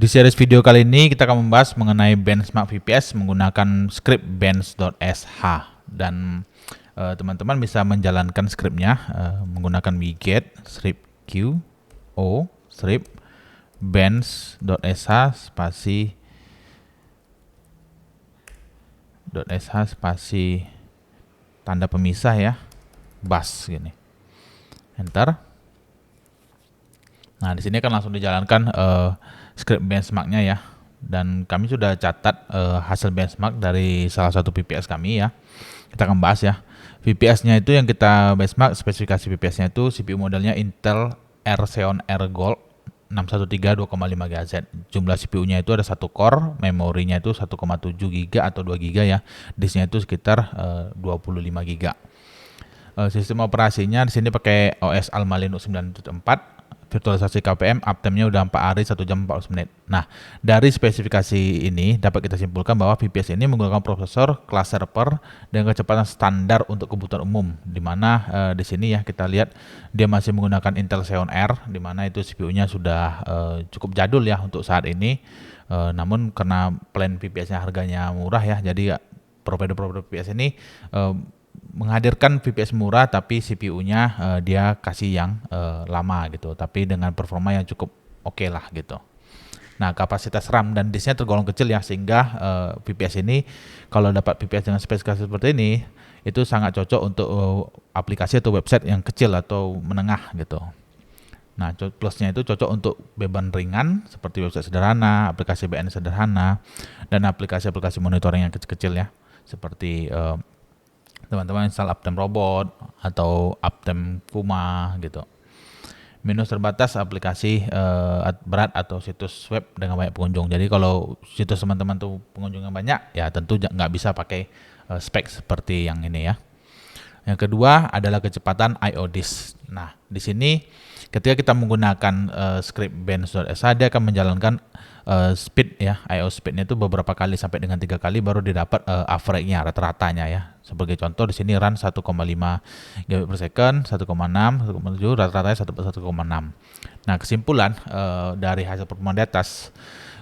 Di series video kali ini kita akan membahas mengenai benchmark VPS menggunakan script bench.sh dan teman-teman bisa menjalankan scriptnya menggunakan wget script q o script bench.sh spasi tanda pemisah ya, bus gini, enter. Nah, di sini kan langsung dijalankan script benchmarknya ya, dan kami sudah catat hasil benchmark dari salah satu VPS kami ya. Kita akan bahas ya. VPS-nya itu yang kita benchmark, spesifikasi VPS-nya itu CPU modelnya Intel Xeon R Gold 613 2,5 GHz. Jumlah CPU-nya itu ada 1 core, memorinya itu 1,7 GB atau 2 GB ya. Disknya itu sekitar 25 GB. Sistem operasinya di sini pakai OS Alma Linux 9.4. Virtualisasi KVM, uptime-nya udah 4 hari 1 jam 40 menit. Nah, dari spesifikasi ini dapat kita simpulkan bahwa VPS ini menggunakan prosesor kelas server dengan kecepatan standar untuk kebutuhan umum. Di mana di sini ya kita lihat dia masih menggunakan Intel Xeon R, di mana itu CPU-nya sudah cukup jadul ya untuk saat ini. Namun karena plan VPS-nya harganya murah ya, jadi provider-provider VPS ini menghadirkan VPS murah tapi CPU-nya dia kasih yang lama gitu, tapi dengan performa yang cukup oke lah gitu. Nah, kapasitas RAM dan disknya tergolong kecil ya, sehingga VPS ini kalau dapat VPS dengan spesifikasi seperti ini itu sangat cocok untuk aplikasi atau website yang kecil atau menengah gitu. Nah, plusnya itu cocok untuk beban ringan seperti website sederhana, aplikasi BN sederhana, dan aplikasi-aplikasi monitoring yang kecil-kecil ya, seperti teman-teman install Uptime Robot atau Uptime Kuma gitu. Minus terbatas aplikasi berat atau situs web dengan banyak pengunjung. Jadi kalau situs teman-teman tuh pengunjungnya banyak, ya tentu nggak bisa pakai spek seperti yang ini ya. Yang kedua adalah kecepatan I/O disk. Nah, di sini ketika kita menggunakan script bench.sh, dia akan menjalankan speed ya, I/O speednya itu beberapa kali sampai dengan 3 kali baru didapat average-nya, rata-ratanya ya. Sebagai contoh di sini run 1,5 GB per second, 1,6, 1,7, rata-ratanya 1,6. Nah, kesimpulan dari hasil pertemuan di atas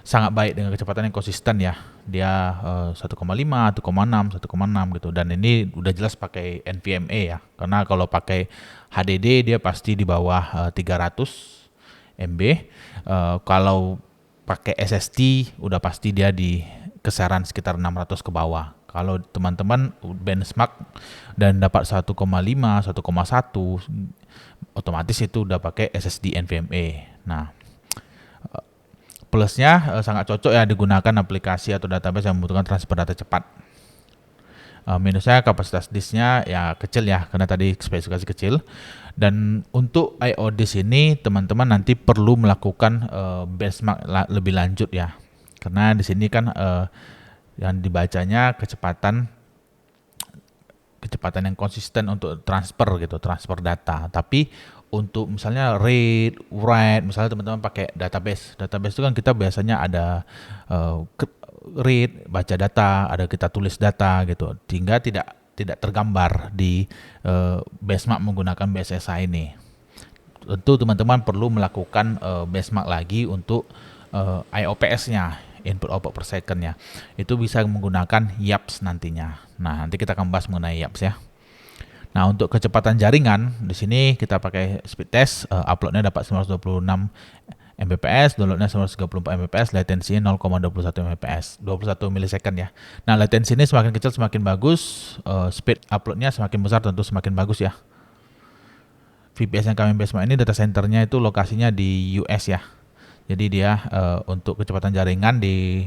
sangat baik dengan kecepatan yang konsisten ya. Dia 1,5, 1,6, 1,6 gitu. Dan ini udah jelas pakai NVMe ya. Karena kalau pakai HDD dia pasti di bawah 300 MB. Kalau pakai SSD udah pasti dia di kisaran sekitar 600 ke bawah. Kalau teman-teman benchmark dan dapat 1,5, 1,1 otomatis itu udah pakai SSD NVMe. Nah, plusnya sangat cocok ya digunakan aplikasi atau database yang membutuhkan transfer data cepat. Minusnya kapasitas disknya ya kecil ya, karena tadi spesifikasi kecil. Dan untuk I/O disk ini teman-teman nanti perlu melakukan benchmark lebih lanjut ya, karena di sini kan yang dibacanya kecepatan yang konsisten untuk transfer gitu, transfer data. Tapi untuk misalnya read, write, misalnya teman-teman pakai database itu kan kita biasanya ada read, baca data, ada kita tulis data gitu, sehingga tidak tergambar di benchmark menggunakan BSSI ini. Tentu teman-teman perlu melakukan benchmark lagi untuk IOPS-nya, input output per second-nya. Itu bisa menggunakan YAPS nantinya. Nah, nanti kita akan bahas mengenai YAPS ya. Nah, untuk kecepatan jaringan di sini kita pakai speed test, uploadnya dapat 926 Mbps, downloadnya 134 Mbps, latensinya 0,21 Mbps, 21 milisecond ya. Nah, latensi ini semakin kecil semakin bagus, speed uploadnya semakin besar tentu semakin bagus ya. VPS yang kami benchmark ini data centernya itu lokasinya di US ya. Jadi dia untuk kecepatan jaringan di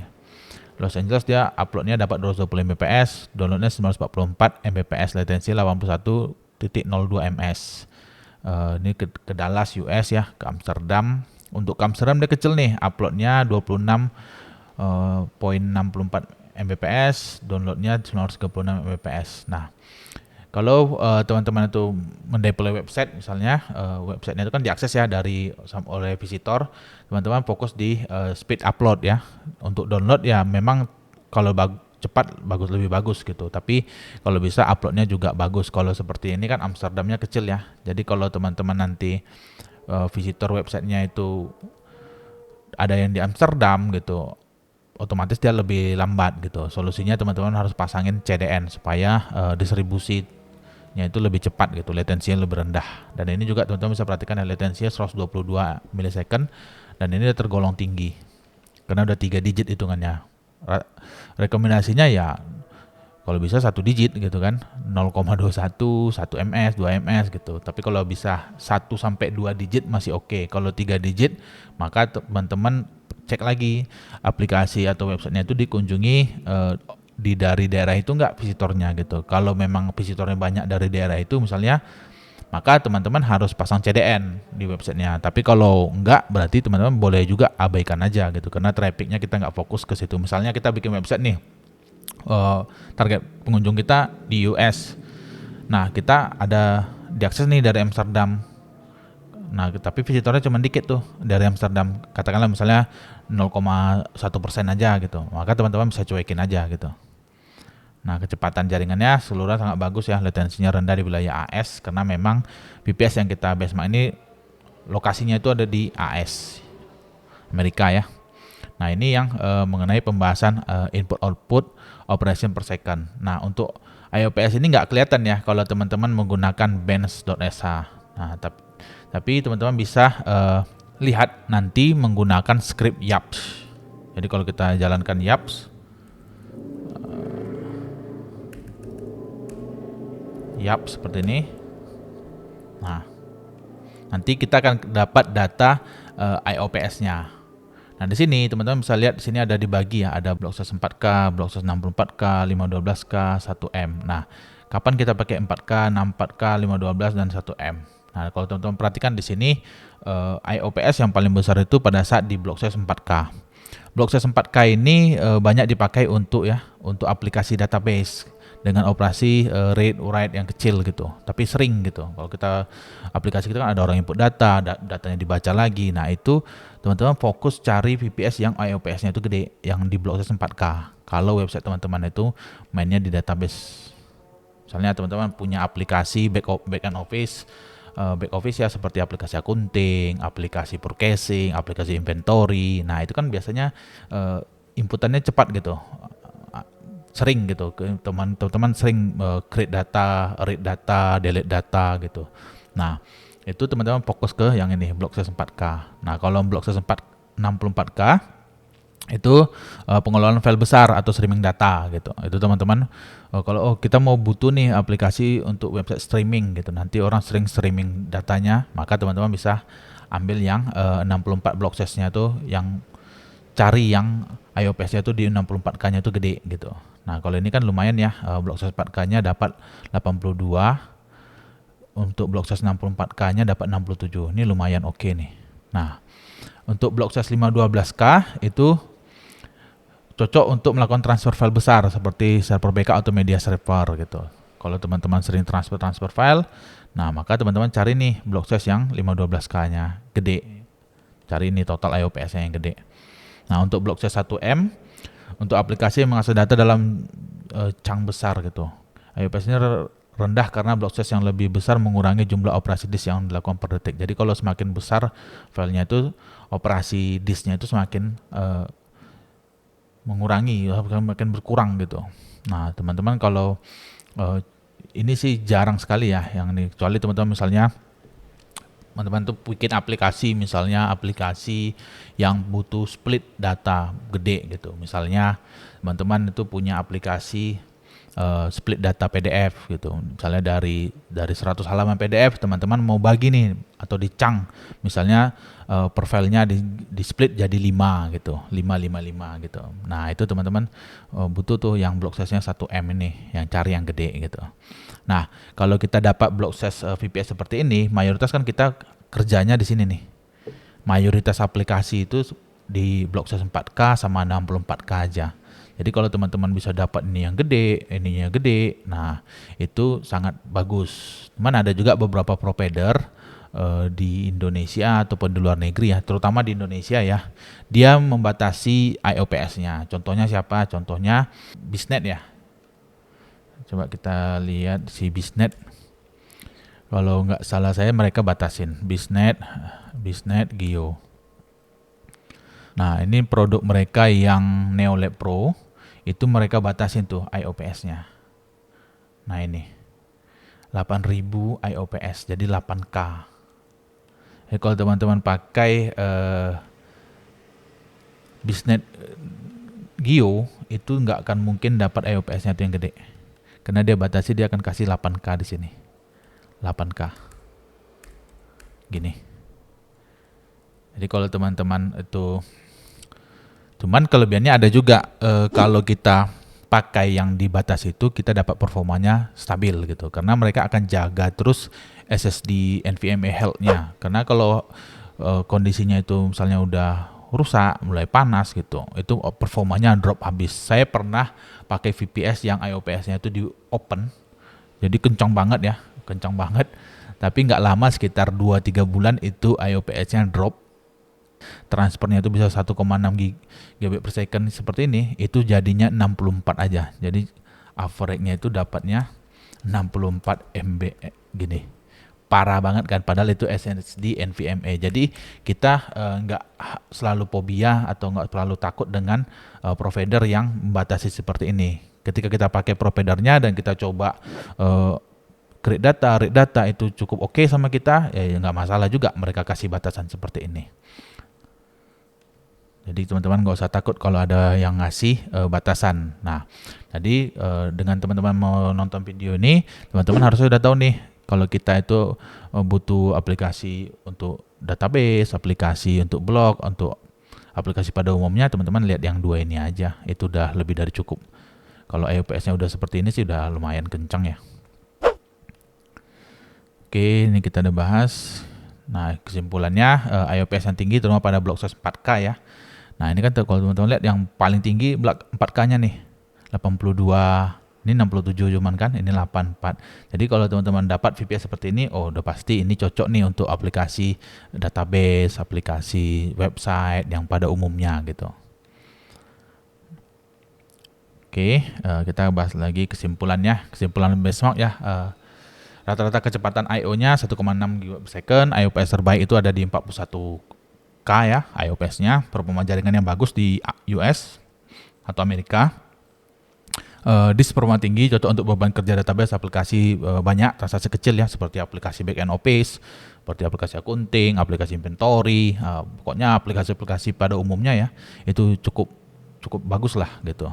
Los Angeles dia uploadnya dapat 220 Mbps, downloadnya 944 Mbps, latensi 81.02 ms. Ini ke Dallas US ya, ke Amsterdam. Untuk Amsterdam dia kecil nih, uploadnya 26.64 Mbps, downloadnya 936 Mbps. Nah, kalau teman-teman itu mendeploy website misalnya, websitenya itu kan diakses ya oleh visitor, teman-teman fokus di speed upload ya. Untuk download ya memang kalau cepat lebih bagus gitu, tapi kalau bisa uploadnya juga bagus. Kalau seperti ini kan Amsterdamnya kecil ya, jadi kalau teman-teman nanti visitor websitenya itu ada yang di Amsterdam gitu, otomatis dia lebih lambat gitu. Solusinya teman-teman harus pasangin CDN supaya distribusinya itu lebih cepat gitu, latensinya lebih rendah. Dan ini juga teman-teman bisa perhatikan ya, latensinya 122 milisecond dan ini udah tergolong tinggi karena udah 3 digit hitungannya. Rekomendasinya ya kalau bisa 1 digit gitu kan, 0,21, 1 ms, 2 ms gitu. Tapi kalau bisa 1 sampai 2 digit masih oke. Kalau 3 digit maka teman-teman cek lagi aplikasi atau websitenya itu dikunjungi dari daerah itu enggak visitornya gitu. Kalau memang visitornya banyak dari daerah itu misalnya, maka teman-teman harus pasang CDN di websitenya. Tapi kalau enggak, berarti teman-teman boleh juga abaikan aja gitu, karena trafficnya kita nggak fokus ke situ. Misalnya kita bikin website nih, target pengunjung kita di US. Nah, kita ada diakses nih dari Amsterdam. Nah, tapi visitornya cuma dikit tuh dari Amsterdam. Katakanlah misalnya 0,1% aja gitu. Maka teman-teman bisa cuekin aja gitu. Nah, kecepatan jaringannya seluruhnya sangat bagus ya, latensinya rendah di wilayah AS karena memang VPS yang kita benchmark ini lokasinya itu ada di AS, Amerika ya. Nah, ini yang mengenai pembahasan input output operation per second. Nah, untuk IOPS ini nggak kelihatan ya kalau teman-teman menggunakan bench.sh. Nah, tapi teman-teman bisa lihat nanti menggunakan script YAPS. Jadi kalau kita jalankan YAPS, seperti ini. Nah, nanti kita akan dapat data IOPS-nya. Nah, di sini teman-teman bisa lihat di sini ada dibagi ya, ada block size 4K, block size 64K, 512K, 1M. Nah, kapan kita pakai 4K, 64K, 512 dan 1M. Nah, kalau teman-teman perhatikan di sini IOPS yang paling besar itu pada saat di block size 4K. Block size 4K ini banyak dipakai untuk aplikasi database dengan operasi read write yang kecil gitu, tapi sering gitu. Kalau kita aplikasi kita kan ada orang input data, datanya dibaca lagi. Nah, itu teman-teman fokus cari VPS yang IOPS-nya itu gede, yang di block size 4K. Kalau website teman-teman itu mainnya di database, misalnya teman-teman punya aplikasi back office ya, seperti aplikasi akunting, aplikasi purchasing, aplikasi inventory. Nah, itu kan biasanya inputannya cepat gitu, sering gitu. Teman-teman sering create data, read data, delete data gitu. Nah, itu teman-teman fokus ke yang ini, block size 4K. Nah, kalau block size 64K itu pengelolaan file besar atau streaming data gitu. Itu teman-teman kalau kita mau butuh nih aplikasi untuk website streaming gitu, nanti orang sering streaming datanya, maka teman-teman bisa ambil yang 64 block size-nya tuh, yang cari yang IOPS-nya tuh di 64K-nya tuh gede gitu. Nah, kalau ini kan lumayan ya, block size 4K-nya dapat 82, untuk block size 64K-nya dapat 67. Ini lumayan oke nih. Nah, untuk block size 512K itu cocok untuk melakukan transfer file besar seperti server backup atau media server gitu. Kalau teman-teman sering transfer file, nah maka teman-teman cari nih block size yang 512K-nya gede. Cari ini total IOPS-nya yang gede. Nah, untuk block size 1M untuk aplikasi yang mengakses data dalam chunk besar gitu. IOPS-nya rendah karena block size yang lebih besar mengurangi jumlah operasi disk yang dilakukan per detik. Jadi kalau semakin besar filenya itu, operasi disknya itu semakin mengurangi, makin berkurang gitu. Nah, teman-teman kalau ini sih jarang sekali ya yang ini, kecuali teman-teman misalnya teman-teman tuh bikin aplikasi, misalnya aplikasi yang butuh split data gede gitu. Misalnya teman-teman itu punya aplikasi split data PDF gitu. Misalnya dari 100 halaman PDF teman-teman mau bagi nih atau dicang, misalnya per filenya di split jadi 5 gitu, 5 gitu. Nah, itu teman-teman butuh tuh yang block size-nya 1M ini, yang cari yang gede gitu. Nah, kalau kita dapat block size VPS seperti ini, mayoritas kan kita kerjanya di sini nih. Mayoritas aplikasi itu di block size 4K sama 64K aja. Jadi kalau teman-teman bisa dapat ini yang gede, ininya gede, nah itu sangat bagus. Cuman ada juga beberapa provider di Indonesia ataupun di luar negeri ya, terutama di Indonesia ya, dia membatasi IOPS-nya. Contohnya siapa? Contohnya Bisnet ya. Coba kita lihat si Bisnet. Kalau nggak salah saya mereka batasin Bisnet Geo. Nah, ini produk mereka yang NeoLab Pro, itu mereka batasin tuh IOPS-nya. Nah, ini 8000 IOPS, jadi 8K. Jadi kalau teman-teman pakai Bisnet Geo, itu nggak akan mungkin dapat IOPS-nya itu yang gede. Karena dia batasi, dia akan kasih 8K di sini. 8K. Gini. Jadi kalau teman-teman itu, cuman kelebihannya ada juga, kalau kita pakai yang dibatasi itu, kita dapat performanya stabil gitu. Karena mereka akan jaga terus SSD NVMe health-nya. Karena kalau kondisinya itu misalnya udah rusak, mulai panas gitu, itu performanya drop habis. Saya pernah pakai VPS yang IOPS-nya itu di open, jadi kencang banget ya, kencang banget. Tapi nggak lama, sekitar 2-3 bulan itu IOPS-nya drop. Transfernya itu bisa 1,6 GB per second seperti ini, itu jadinya 64 aja. Jadi average-nya itu dapatnya 64 MB gini. Parah banget kan, padahal itu SSD NVMe. Jadi kita nggak selalu fobia atau nggak terlalu takut dengan provider yang membatasi seperti ini. Ketika kita pakai providernya dan kita coba read data itu cukup oke sama kita, ya nggak masalah juga mereka kasih batasan seperti ini. Jadi teman-teman nggak usah takut kalau ada yang ngasih batasan. Nah, jadi dengan teman-teman mau nonton video ini, teman-teman harusnya udah tahu nih, kalau kita itu butuh aplikasi untuk database, aplikasi untuk blog, untuk aplikasi pada umumnya, teman-teman lihat yang dua ini aja, itu udah lebih dari cukup. Kalau IOPS-nya udah seperti ini sih udah lumayan kencang ya. Oke, ini kita udah bahas. Nah, kesimpulannya IOPS yang tinggi terutama pada blok size 4K ya. Nah, ini kan kalau teman-teman lihat yang paling tinggi blok 4K-nya nih, 82. Ini 67 cuman kan, ini 84. Jadi kalau teman-teman dapat VPS seperti ini, oh udah pasti ini cocok nih untuk aplikasi database, aplikasi website yang pada umumnya gitu. Oke, kita bahas lagi kesimpulannya. Kesimpulan benchmark ya, rata-rata kecepatan I/O-nya 1,6 GB per second, IOPS terbaik itu ada di 41K ya, IOPS-nya. Performa jaringan yang bagus di US atau Amerika. Disk performa tinggi, cocok untuk beban kerja database, aplikasi banyak, transaksi kecil ya, seperti aplikasi back-end office, seperti aplikasi accounting, aplikasi inventory, pokoknya aplikasi-aplikasi pada umumnya ya, itu cukup bagus lah gitu.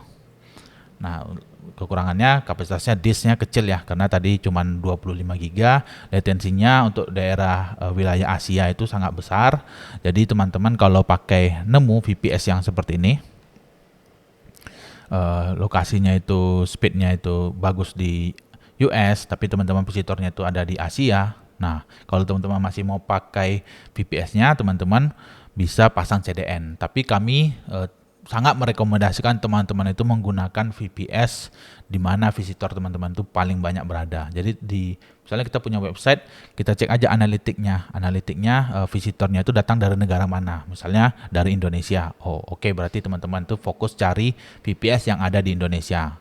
Nah, kekurangannya kapasitasnya disknya kecil ya, karena tadi cuma 25 GB, latensinya untuk daerah wilayah Asia itu sangat besar. Jadi teman-teman kalau pakai nemu VPS yang seperti ini, lokasinya itu speednya itu bagus di US, tapi teman-teman visitornya itu ada di Asia. Nah, kalau teman-teman masih mau pakai VPS-nya, teman-teman bisa pasang CDN. Tapi kami sangat merekomendasikan teman-teman itu menggunakan VPS di mana visitor teman-teman itu paling banyak berada. Jadi misalnya kita punya website, kita cek aja analitiknya visitornya itu datang dari negara mana. Misalnya dari Indonesia. Oh, oke, berarti teman-teman itu fokus cari VPS yang ada di Indonesia.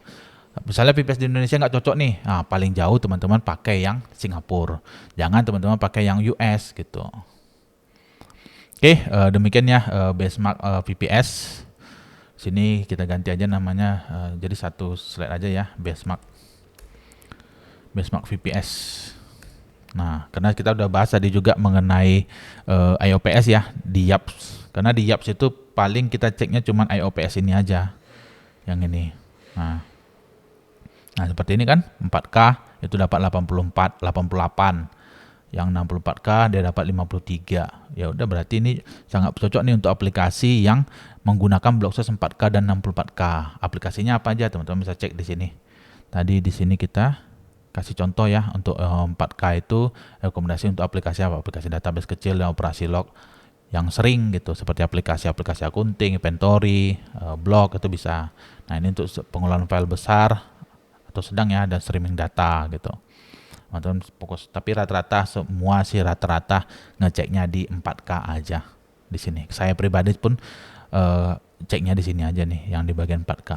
Misalnya VPS di Indonesia nggak cocok nih, nah, paling jauh teman-teman pakai yang Singapura. Jangan teman-teman pakai yang US gitu. Oke, demikian ya benchmark VPS. Sini kita ganti aja namanya, jadi satu slide aja ya, benchmark VPS. Nah, karena kita udah bahas tadi juga mengenai IOPS ya di YAPS. Karena di YAPS itu paling kita ceknya cuma IOPS ini aja, yang ini. Nah seperti ini kan, 4K itu dapat 84, 88. Yang 64K dia dapat 53. Ya udah, berarti ini sangat cocok nih untuk aplikasi yang menggunakan block size 4K dan 64K. Aplikasinya apa aja teman-teman bisa cek di sini. Tadi di sini kita kasih contoh ya, untuk 4K itu rekomendasi untuk aplikasi apa? Aplikasi database kecil dan operasi log yang sering gitu, seperti aplikasi accounting, inventory, blog itu bisa. Nah, ini untuk pengelolaan file besar atau sedang ya, dan streaming data gitu. Teman-teman fokus, tapi rata-rata ngeceknya di 4K aja di sini. Saya pribadi pun ceknya di sini aja nih, yang di bagian 4K.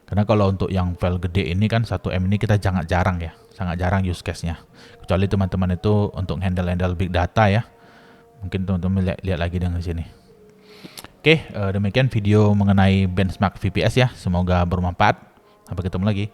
Karena kalau untuk yang file gede ini kan 1M ini kita sangat jarang use case-nya. Kecuali teman-teman itu untuk handle big data ya. Mungkin teman-teman lihat lagi dengan sini. Oke, demikian video mengenai benchmark VPS ya. Semoga bermanfaat. Sampai ketemu lagi.